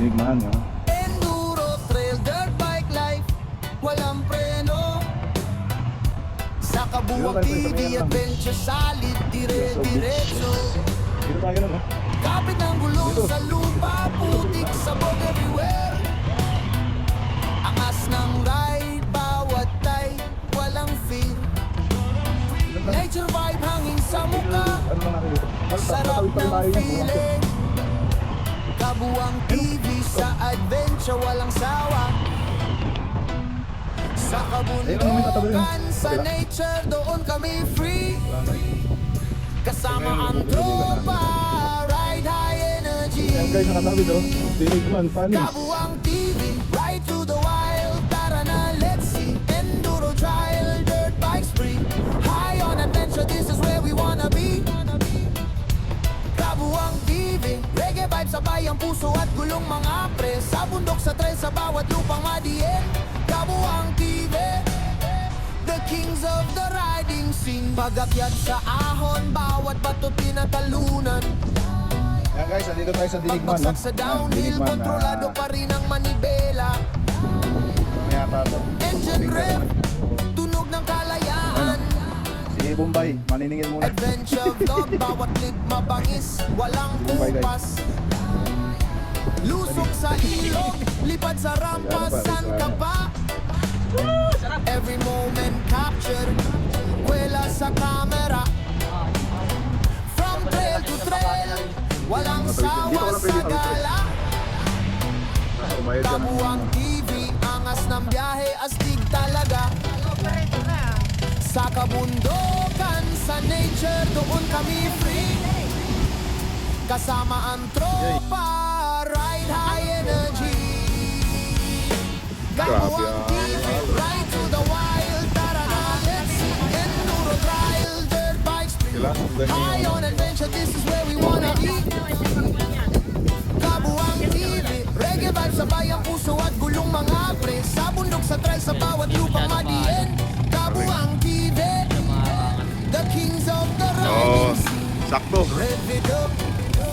Dinigmahan nyo. Enduro, trail, dirt bike life, walang preno. Sa Kabuwang TV, adventure, solid, dire-diretso. Dito tayo nun, no? Kapit ng gulong sa lupa, putik sabog everywhere. Angas ng ride, bawat tay, walang fear. Nature vibe, hangin sa mukha, Ano lang natin dito? sarap ng feeling. Kabuwang TV sa adventure, walang sawa. Sa kabundukan, sa nature, doon kami free. Kasama ang tropa, ride high energy. Ayan guys, nakatabi doon. Dinigman, panis. Kabuwang TV, ride to the wild. Tara na, let's see. Enduro trial, dirt bikes free. High on adventure, this is where we wanna be. Kabuwang TV, reggae vibes sabay ang puso at gulong mga pre. Sa bundok, sa trail, sa bawat lupang madiin. Kabuwang TV, the kings of the riding scene. Pag-akyat sa ahon, bawat bato pinatalunan. Ayan guys, nandito tayo sa Dinigman, no? Pagbagsak sa downhill, Dinigman, kontrolado pa rin ang manibela. may ata to. Engine rev, tunog ng kalayaan. Si Bombay, maniningil muna. Adventure vlog, bawat clip mabangis, walang kumpas. Lusok sa ilog, lipad sa rampa, san ka pa? Every moment captured, kwela sa camera. From trail to trail, walang sawa sa gala. Kabuwang TV, angas ng biyahe, astig talaga. Sa kabundukan, sa nature, doon kami free. Kasama ang tropa, ride high energy. Kabuwang TV, ride to the wild. Tara na, let's see. Enduro trial, dirt bikes free. High on adventure, this is where we wanna be. Kabuwang TV, reggae vibes sabay ang puso at gulong mga pre. Sa bundok, sa trail, sa bawat lupang madiin. Kabuwang TV, the kings of the riding scene. Sakto. Rev it up,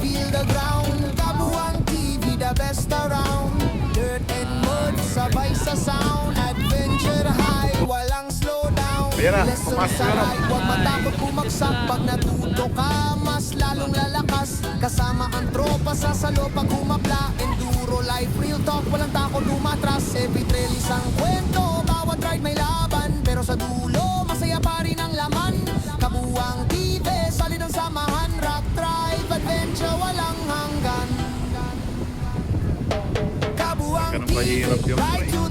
feel the ground. Kabuwang TV, the best around. Dirt and mud, sabay sa sound. Adventure high, walang slow down. Ayan na, Lesson papasok sa na. ride, huwag matakot bumagsak. Pag natuto ka, mas lalong lalakas. Kasama ang tropa sa salo pag humapla. Enduro life, real talk, walang takot umatras. Every trail isang kwento, bawat ride may laban. Pero sa dulo, masaya pa rin ang laman. Kabuwang TV, solid ang samahan. Rock drive, adventure, walang hanggan. Kabuwang Ganun TV, kahirap yung ride to